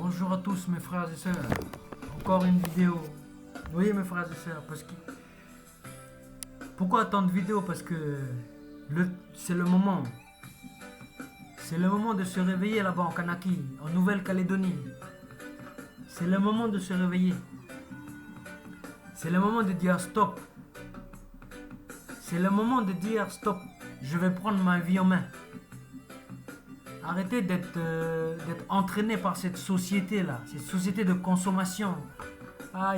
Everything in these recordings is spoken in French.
Bonjour à tous mes frères et sœurs. Encore une vidéo. Oui mes frères et sœurs, pourquoi tant de vidéos? Parce que c'est le moment. C'est le moment de se réveiller là-bas en Kanaki, en Nouvelle-Calédonie. C'est le moment de se réveiller. C'est le moment de dire stop. C'est le moment de dire stop. Je vais prendre ma vie en main. Arrêtez d'être entraîné par cette société-là, cette société de consommation. Ah,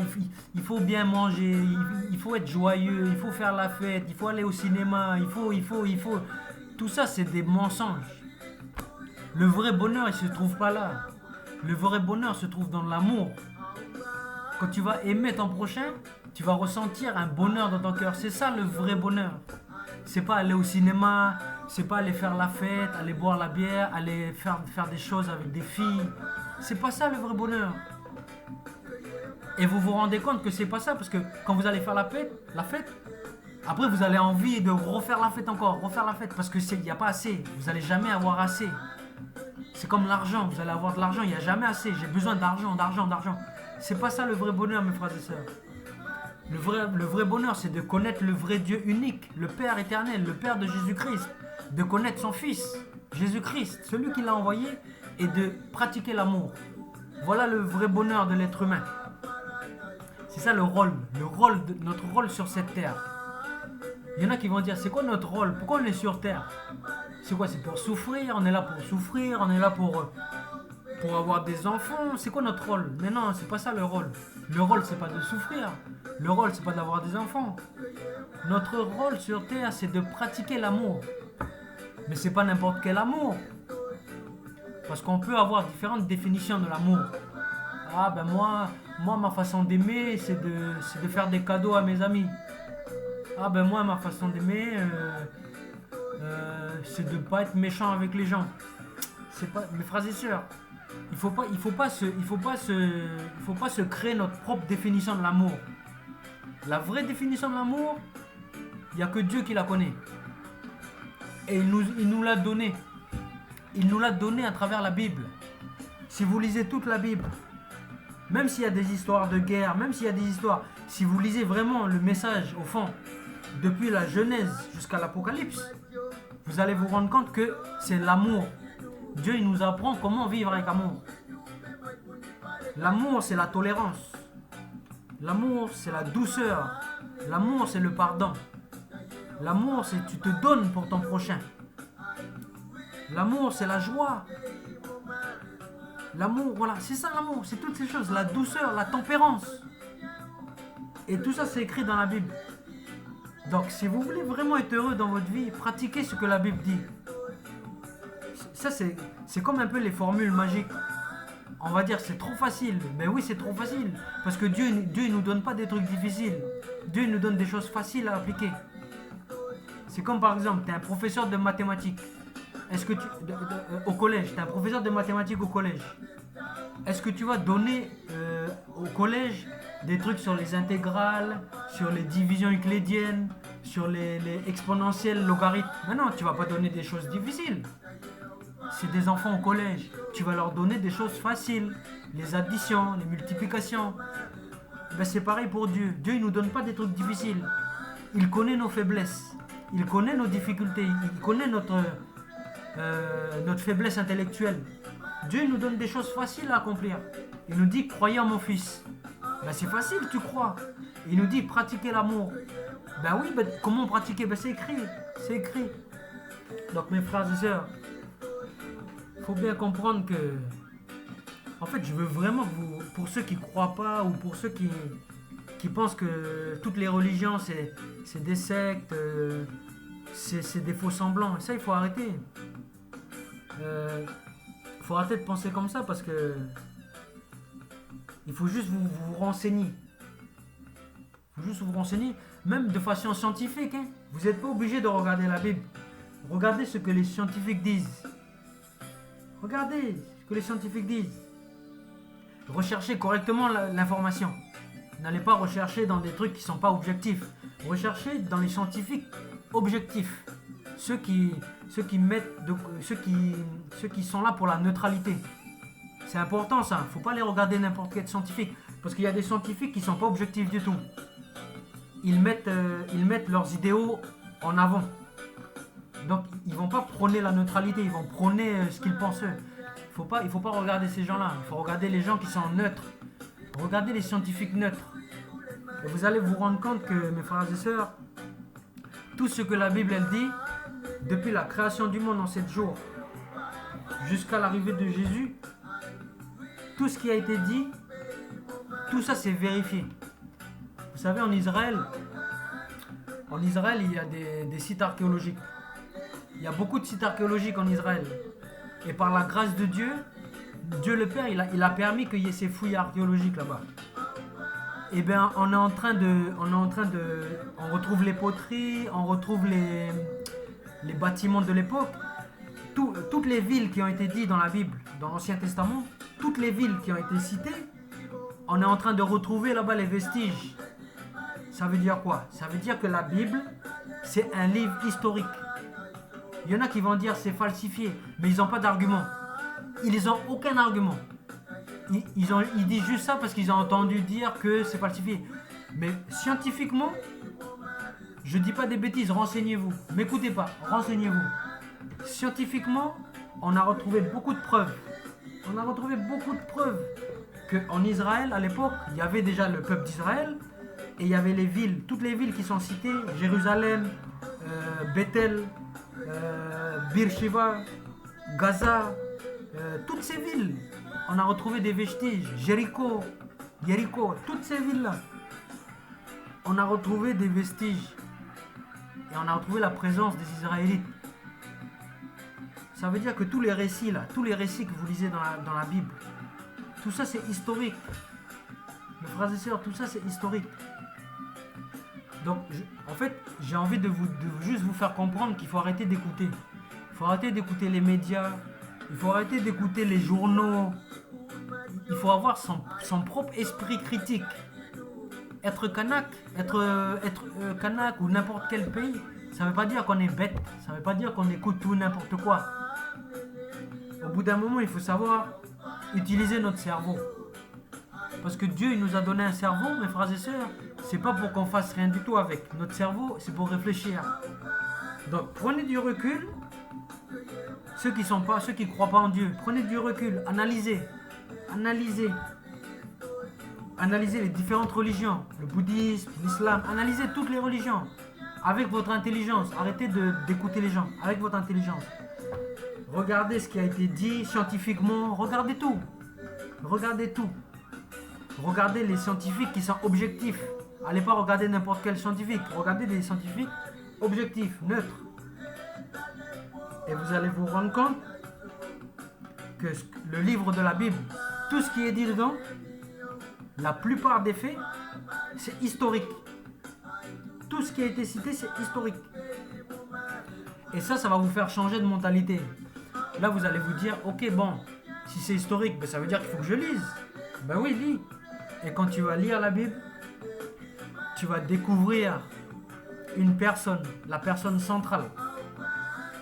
il faut bien manger, il faut être joyeux, il faut faire la fête, il faut aller au cinéma, il faut. Tout ça, c'est des mensonges. Le vrai bonheur, il se trouve pas là. Le vrai bonheur se trouve dans l'amour. Quand tu vas aimer ton prochain, tu vas ressentir un bonheur dans ton cœur. C'est ça le vrai bonheur. C'est pas aller au cinéma, c'est pas aller faire la fête, aller boire la bière, aller faire des choses avec des filles. C'est pas ça le vrai bonheur. Et vous vous rendez compte que c'est pas ça, parce que quand vous allez faire la fête, après vous allez envie de refaire la fête encore, refaire la fête, parce que il n'y a pas assez. Vous allez jamais avoir assez. C'est comme l'argent, vous allez avoir de l'argent, il n'y a jamais assez. J'ai besoin d'argent. C'est pas ça le vrai bonheur, mes frères et sœurs. Le vrai bonheur, c'est de connaître le vrai Dieu unique, le Père éternel, le Père de Jésus-Christ, de connaître son Fils, Jésus-Christ, celui qui l'a envoyé, et de pratiquer l'amour. Voilà le vrai bonheur de l'être humain. C'est ça notre rôle sur cette terre. Il y en a qui vont dire, c'est quoi notre rôle? Pourquoi on est sur terre? C'est quoi? C'est pour souffrir, on est là pour souffrir, on est là pour avoir des enfants. C'est quoi notre rôle? Mais non, c'est pas ça le rôle. Le rôle, c'est pas de souffrir. Le rôle, c'est pas d'avoir des enfants. Notre rôle sur terre, c'est de pratiquer l'amour. Mais c'est pas n'importe quel amour. Parce qu'on peut avoir différentes définitions de l'amour. Ah ben moi ma façon d'aimer, c'est de faire des cadeaux à mes amis. Ah ben moi ma façon d'aimer, c'est de pas être méchant avec les gens. C'est pas mes frères et sœurs. Il faut pas se créer notre propre définition de l'amour. La vraie définition de l'amour, il n'y a que Dieu qui la connaît. Et il nous l'a donné. Il nous l'a donné à travers la Bible. Si vous lisez toute la Bible, même s'il y a des histoires de guerre, même s'il y a des histoires, si vous lisez vraiment le message au fond, depuis la Genèse jusqu'à l'Apocalypse, vous allez vous rendre compte que c'est l'amour. Dieu il nous apprend comment vivre avec amour. L'amour, c'est la tolérance. L'amour, c'est la douceur. L'amour, c'est le pardon. L'amour, c'est tu te donnes pour ton prochain. L'amour, c'est la joie. L'amour, voilà, c'est ça l'amour, c'est toutes ces choses, la douceur, la tempérance. Et tout ça, c'est écrit dans la Bible. Donc, si vous voulez vraiment être heureux dans votre vie, pratiquez ce que la Bible dit. Ça, c'est comme un peu les formules magiques. On va dire c'est trop facile. Mais oui, c'est trop facile. Parce que Dieu il nous donne pas des trucs difficiles. Dieu il nous donne des choses faciles à appliquer. C'est comme par exemple, tu es un professeur de mathématiques. Est-ce que au collège, tu es un professeur de mathématiques au collège. Est-ce que tu vas donner au collège des trucs sur les intégrales, sur les divisions euclidiennes, sur les exponentielles, logarithmes? Mais non, tu vas pas donner des choses difficiles. C'est des enfants au collège. Tu vas leur donner des choses faciles. Les additions, les multiplications. Ben c'est pareil pour Dieu. Dieu il nous donne pas des trucs difficiles. Il connaît nos faiblesses. Il connaît nos difficultés. Il connaît notre faiblesse intellectuelle. Dieu il nous donne des choses faciles à accomplir. Il nous dit croyez en mon fils. Ben c'est facile, tu crois. Il nous dit pratiquez l'amour. Ben oui, ben, comment pratiquer? Ben c'est écrit. C'est écrit. Donc mes frères et sœurs, faut bien comprendre que, en fait, je veux vraiment que vous, pour ceux qui croient pas ou pour ceux qui pensent que toutes les religions c'est des sectes, c'est des faux semblants, ça il faut arrêter. Faut arrêter de penser comme ça parce que il faut juste vous renseigner. Il faut juste vous renseigner, même de façon scientifique. Hein. Vous n'êtes pas obligé de regarder la Bible. Regardez ce que les scientifiques disent. Regardez ce que les scientifiques disent. Recherchez correctement l'information. N'allez pas rechercher dans des trucs qui ne sont pas objectifs. Recherchez dans les scientifiques objectifs. Ceux qui sont là pour la neutralité. C'est important ça. Il ne faut pas les regarder n'importe quel scientifique. Parce qu'il y a des scientifiques qui ne sont pas objectifs du tout. Ils mettent leurs idéaux en avant. Donc ils ne vont pas prôner la neutralité, ils vont prôner ce qu'ils pensent eux. Il faut pas regarder ces gens-là. Il faut regarder les gens qui sont neutres. Regardez les scientifiques neutres. Et vous allez vous rendre compte que, mes frères et sœurs, tout ce que la Bible elle dit, depuis la création du monde en 7 jours, jusqu'à l'arrivée de Jésus, tout ce qui a été dit, tout ça c'est vérifié. Vous savez, en Israël, il y a des sites archéologiques. Il y a beaucoup de sites archéologiques en Israël. Et par la grâce de Dieu, Dieu le Père, il a permis qu'il y ait ces fouilles archéologiques là-bas. Et bien, on retrouve les poteries, on retrouve les bâtiments de l'époque. Toutes les villes qui ont été dites dans la Bible, dans l'Ancien Testament, toutes les villes qui ont été citées, on est en train de retrouver là-bas les vestiges. Ça veut dire quoi? Ça veut dire que la Bible, c'est un livre historique. Il y en a qui vont dire c'est falsifié, mais ils n'ont pas d'argument. Ils n'ont aucun argument. Ils disent juste ça parce qu'ils ont entendu dire que c'est falsifié. Mais scientifiquement, je dis pas des bêtises, renseignez-vous. M'écoutez pas, renseignez-vous. Scientifiquement, on a retrouvé beaucoup de preuves. On a retrouvé beaucoup de preuves qu'en Israël, à l'époque, il y avait déjà le peuple d'Israël et il y avait les villes, toutes les villes qui sont citées, Jérusalem, Bethel, Beersheba, Gaza, toutes ces villes. On a retrouvé des vestiges, Jéricho, toutes ces villes-là. On a retrouvé des vestiges et on a retrouvé la présence des Israélites. Ça veut dire que tous les récits que vous lisez dans la Bible, tout ça c'est historique. Mes frères et sœurs, tout ça c'est historique. Donc, en fait, j'ai envie de juste vous faire comprendre qu'il faut arrêter d'écouter. Il faut arrêter d'écouter les médias. Il faut arrêter d'écouter les journaux. Il faut avoir son propre esprit critique. Être kanak ou n'importe quel pays, ça ne veut pas dire qu'on est bête. Ça ne veut pas dire qu'on écoute tout n'importe quoi. Au bout d'un moment, il faut savoir utiliser notre cerveau. Parce que Dieu il nous a donné un cerveau, mes frères et sœurs, c'est pas pour qu'on fasse rien du tout avec. Notre cerveau, c'est pour réfléchir. Donc prenez du recul. Ceux qui croient pas en Dieu, prenez du recul, analysez les différentes religions, le bouddhisme, l'islam, analysez toutes les religions avec votre intelligence. Arrêtez d'écouter les gens avec votre intelligence. Regardez ce qui a été dit scientifiquement, regardez tout. Regardez les scientifiques qui sont objectifs. Allez pas regarder n'importe quel scientifique. Regardez des scientifiques objectifs, neutres. Et vous allez vous rendre compte que le livre de la Bible, tout ce qui est dit dedans, la plupart des faits, c'est historique. Tout ce qui a été cité, c'est historique. Et ça va vous faire changer de mentalité. Là, vous allez vous dire, ok, bon, si c'est historique, ben, ça veut dire qu'il faut que je lise. Ben oui, lis. Et quand tu vas lire la Bible, tu vas découvrir une personne, la personne centrale,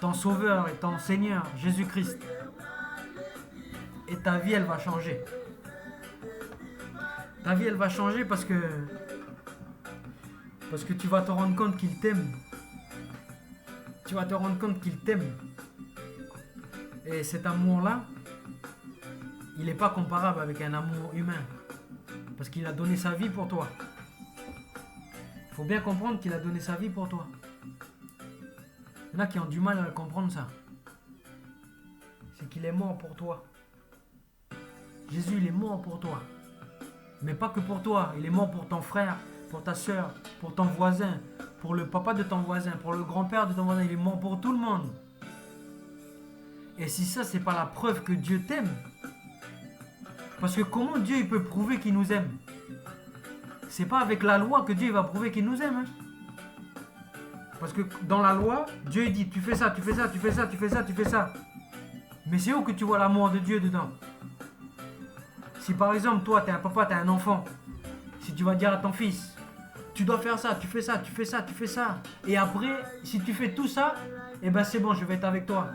ton sauveur et ton Seigneur, Jésus-Christ. Et ta vie, elle va changer. Ta vie, elle va changer parce que tu vas te rendre compte qu'il t'aime. Tu vas te rendre compte qu'il t'aime. Et cet amour-là, il n'est pas comparable avec un amour humain. Parce qu'il a donné sa vie pour toi. Il faut bien comprendre qu'il a donné sa vie pour toi. Il y en a qui ont du mal à comprendre ça. C'est qu'il est mort pour toi. Jésus, il est mort pour toi. Mais pas que pour toi. Il est mort pour ton frère, pour ta soeur, pour ton voisin, pour le papa de ton voisin, pour le grand-père de ton voisin. Il est mort pour tout le monde. Et si ça, c'est pas la preuve que Dieu t'aime, parce que comment Dieu il peut prouver qu'il nous aime? C'est pas avec la loi que Dieu va prouver qu'il nous aime. Hein? Parce que dans la loi, Dieu il dit tu fais ça, tu fais ça, tu fais ça, tu fais ça, tu fais ça. Mais c'est où que tu vois l'amour de Dieu dedans? Si par exemple toi t'es un papa, t'es un enfant, si tu vas dire à ton fils tu dois faire ça, tu fais ça, tu fais ça, tu fais ça, et après si tu fais tout ça, eh ben c'est bon, je vais être avec toi.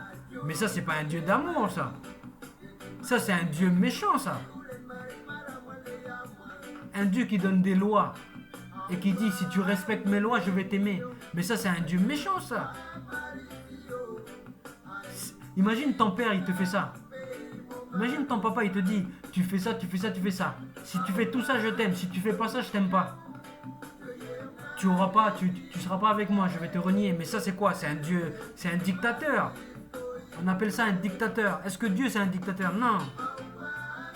Mais ça c'est pas un Dieu d'amour ça. Ça, c'est un Dieu méchant, ça. Un Dieu qui donne des lois et qui dit si tu respectes mes lois, je vais t'aimer. Mais ça, c'est un Dieu méchant, ça. Imagine ton père, il te fait ça. Imagine ton papa, il te dit tu fais ça, tu fais ça, tu fais ça. Si tu fais tout ça, je t'aime. Si tu fais pas ça, je t'aime pas. Tu seras pas avec moi, je vais te renier. Mais ça, c'est quoi? C'est un Dieu, c'est un dictateur. On appelle ça un dictateur. Est-ce que Dieu, c'est un dictateur? Non.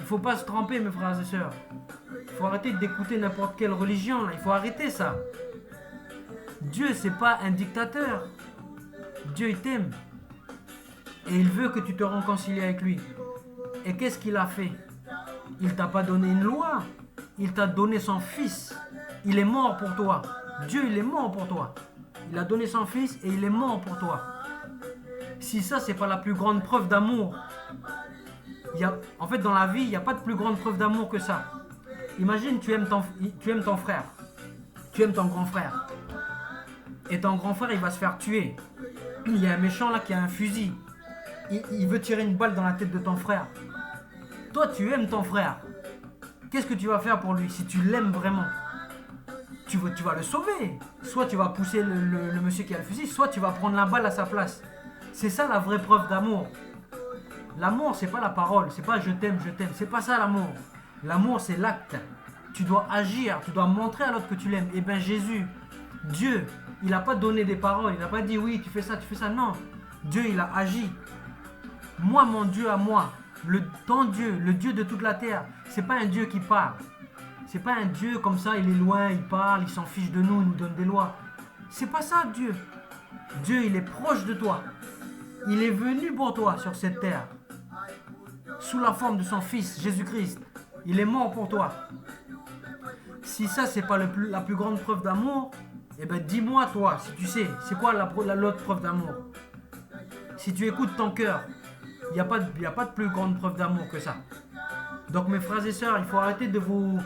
Il faut pas se tromper, mes frères et sœurs. Il faut arrêter d'écouter n'importe quelle religion, là. Il faut arrêter ça. Dieu, c'est pas un dictateur. Dieu, il t'aime. Et il veut que tu te réconcilies avec lui. Et qu'est-ce qu'il a fait? Il t'a pas donné une loi. Il t'a donné son fils. Il est mort pour toi. Dieu, il est mort pour toi. Il a donné son fils et il est mort pour toi. Si ça, c'est pas la plus grande preuve d'amour. En fait, dans la vie, il n'y a pas de plus grande preuve d'amour que ça. Imagine, tu aimes ton frère. Tu aimes ton grand frère. Et ton grand frère, il va se faire tuer. Il y a un méchant là qui a un fusil. Il veut tirer une balle dans la tête de ton frère. Toi, tu aimes ton frère. Qu'est-ce que tu vas faire pour lui si tu l'aimes vraiment? Tu vas le sauver. Soit tu vas pousser le monsieur qui a le fusil, soit tu vas prendre la balle à sa place. C'est ça la vraie preuve d'amour. L'amour, c'est pas la parole, c'est pas je t'aime, c'est pas ça l'amour. L'amour, c'est l'acte. Tu dois agir, tu dois montrer à l'autre que tu l'aimes. Et bien Jésus, Dieu, il n'a pas donné des paroles, il n'a pas dit oui, tu fais ça, non. Dieu, il a agi. Moi, mon Dieu à moi, ton Dieu, le Dieu de toute la terre, c'est pas un Dieu qui parle. C'est pas un Dieu comme ça, il est loin, il parle, il s'en fiche de nous, il nous donne des lois. C'est pas ça Dieu. Dieu, il est proche de toi. Il est venu pour toi sur cette terre. Sous la forme de son fils, Jésus-Christ. Il est mort pour toi. Si ça, c'est pas la plus grande preuve d'amour, eh ben dis-moi toi, si tu sais, c'est quoi l'autre preuve d'amour? Si tu écoutes ton cœur, il n'y a pas de plus grande preuve d'amour que ça. Donc mes frères et sœurs, il faut arrêter de vous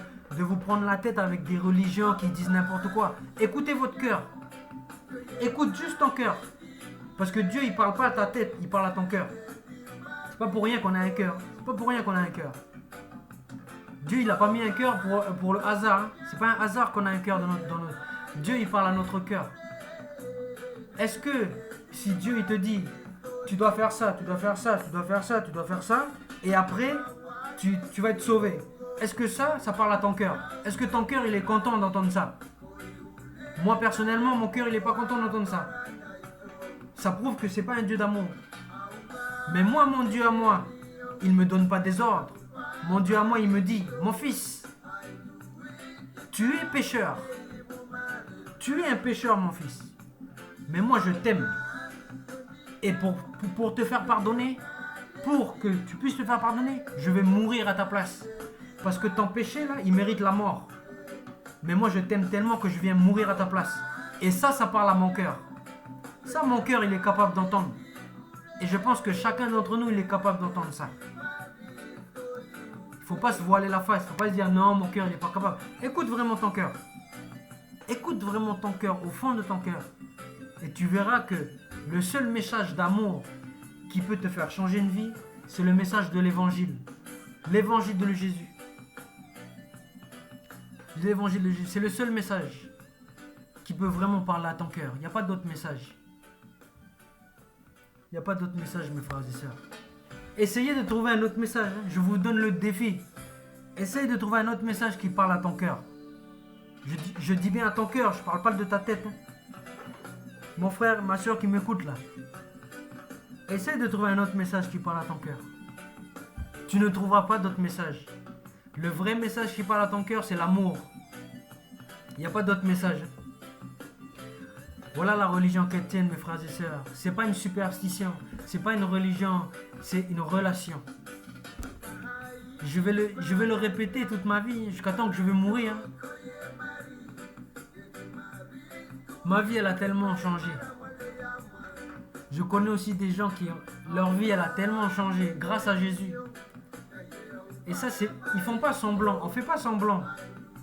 prendre la tête avec des religions qui disent n'importe quoi. Écoutez votre cœur. Écoute juste ton cœur. Parce que Dieu, il parle pas à ta tête, il parle à ton cœur. C'est pas pour rien qu'on a un cœur. C'est pas pour rien qu'on a un cœur. Dieu, il n'a pas mis un cœur pour le hasard. Hein. C'est pas un hasard qu'on a un cœur dans notre... Dieu, il parle à notre cœur. Est-ce que si Dieu, il te dit tu dois faire ça, tu dois faire ça, tu dois faire ça, tu dois faire ça, et après, tu vas être sauvé. Est-ce que ça parle à ton cœur? Est-ce que ton cœur, il est content d'entendre ça? Moi, personnellement, mon cœur, il n'est pas content d'entendre ça. Ça prouve que c'est pas un Dieu d'amour. Mais moi, mon Dieu à moi, il me donne pas des ordres. Mon Dieu à moi, il me dit, mon fils, tu es pécheur. Tu es un pécheur, mon fils. Mais moi, je t'aime. Et pour te faire pardonner, pour que tu puisses te faire pardonner, je vais mourir à ta place. Parce que ton péché, là, il mérite la mort. Mais moi, je t'aime tellement que je viens mourir à ta place. Et ça parle à mon cœur. Ça, mon cœur, il est capable d'entendre. Et je pense que chacun d'entre nous, il est capable d'entendre ça. Il ne faut pas se voiler la face. Il ne faut pas se dire non, mon cœur, il n'est pas capable. Écoute vraiment ton cœur. Écoute vraiment ton cœur, au fond de ton cœur. Et tu verras que le seul message d'amour qui peut te faire changer une vie, c'est le message de l'évangile. L'évangile de Jésus. L'évangile de Jésus, c'est le seul message qui peut vraiment parler à ton cœur. Il n'y a pas d'autre message. Il n'y a pas d'autre message, mes frères et sœurs. Essayez de trouver un autre message. Hein. Je vous donne le défi. Essaye de trouver un autre message qui parle à ton cœur. Je dis bien à ton cœur, je ne parle pas de ta tête. Hein. Mon frère, ma soeur qui m'écoute là. Essaye de trouver un autre message qui parle à ton cœur. Tu ne trouveras pas d'autre message. Le vrai message qui parle à ton cœur, c'est l'amour. Il n'y a pas d'autre message. Voilà la religion chrétienne, mes frères et sœurs. C'est pas une superstition, c'est pas une religion, c'est une relation. Je vais le répéter toute ma vie, jusqu'à temps que je vais mourir. Ma vie, elle a tellement changé. Je connais aussi des gens qui, leur vie, elle a tellement changé grâce à Jésus. Et ça, ils font pas semblant. On fait pas semblant.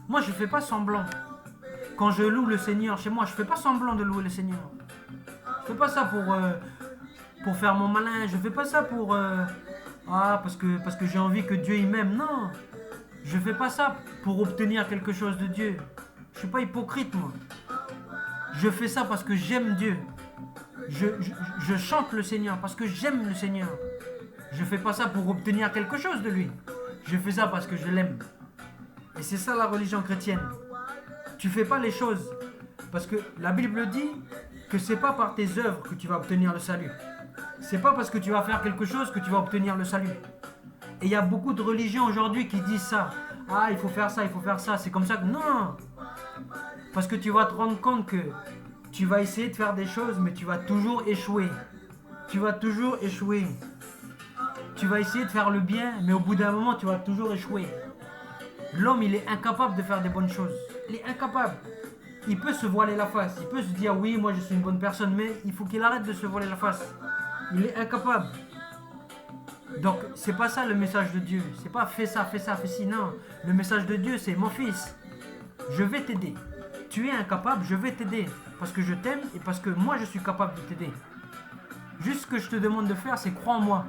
Moi, je fais pas semblant. Quand je loue le Seigneur chez moi, je fais pas semblant de louer le Seigneur. Je fais pas ça pour faire mon malin. Je fais pas ça pour Ah, parce que j'ai envie que Dieu il m'aime. Non, je fais pas ça pour obtenir quelque chose de Dieu. Je suis pas hypocrite, moi. Je fais ça parce que j'aime Dieu. Je chante le Seigneur parce que j'aime le Seigneur. Je fais pas ça pour obtenir quelque chose de lui. Je fais ça parce que je l'aime. Et c'est ça la religion chrétienne. Tu fais pas les choses parce que la Bible dit que c'est pas par tes œuvres que tu vas obtenir le salut. C'est pas parce que tu vas faire quelque chose que tu vas obtenir le salut. Et il y a beaucoup de religions aujourd'hui qui disent ça. Ah, il faut faire ça, il faut faire ça. C'est comme ça que... Non. Parce que tu vas te rendre compte que tu vas essayer de faire des choses, mais tu vas toujours échouer. Tu vas toujours échouer. Tu vas essayer de faire le bien, mais au bout d'un moment, tu vas toujours échouer. L'homme, il est incapable de faire des bonnes choses. Il est incapable. Il peut se voiler la face. Il peut se dire, oui, moi je suis une bonne personne, mais il faut qu'il arrête de se voiler la face. Il est incapable. Donc, c'est pas ça le message de Dieu. C'est pas fais ça, fais ça, fais ci. Non. Le message de Dieu, c'est mon fils, je vais t'aider. Tu es incapable, je vais t'aider. Parce que je t'aime et parce que moi je suis capable de t'aider. Juste ce que je te demande de faire, c'est crois en moi.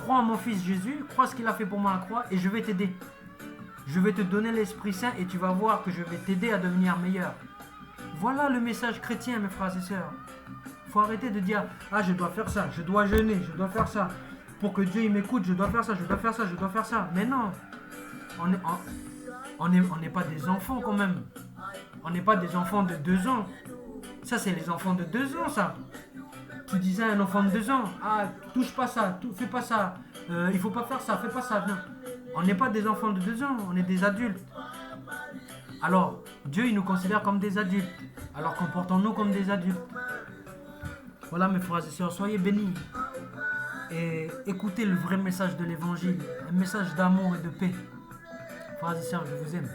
Crois en mon fils Jésus, crois ce qu'il a fait pour moi à la croix et je vais t'aider. Je vais te donner l'Esprit Saint et tu vas voir que je vais t'aider à devenir meilleur. Voilà le message chrétien, mes frères et sœurs. Il faut arrêter de dire, ah je dois faire ça, je dois jeûner, je dois faire ça. Pour que Dieu il m'écoute, je dois faire ça, je dois faire ça, je dois faire ça. Mais non, on n'est pas des enfants quand même. On n'est pas des enfants de 2 ans. Ça, c'est les enfants de 2 ans, ça. Tu disais à un enfant de 2 ans, ah, touche pas ça, fais pas ça, il faut pas faire ça, fais pas ça. Non. On n'est pas des enfants de 2 ans, on est des adultes. Alors, Dieu, il nous considère comme des adultes. Alors comportons-nous comme des adultes. Voilà, mes frères et sœurs, soyez bénis. Et écoutez le vrai message de l'évangile, un message d'amour et de paix. Frères et sœurs, je vous aime.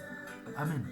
Amen.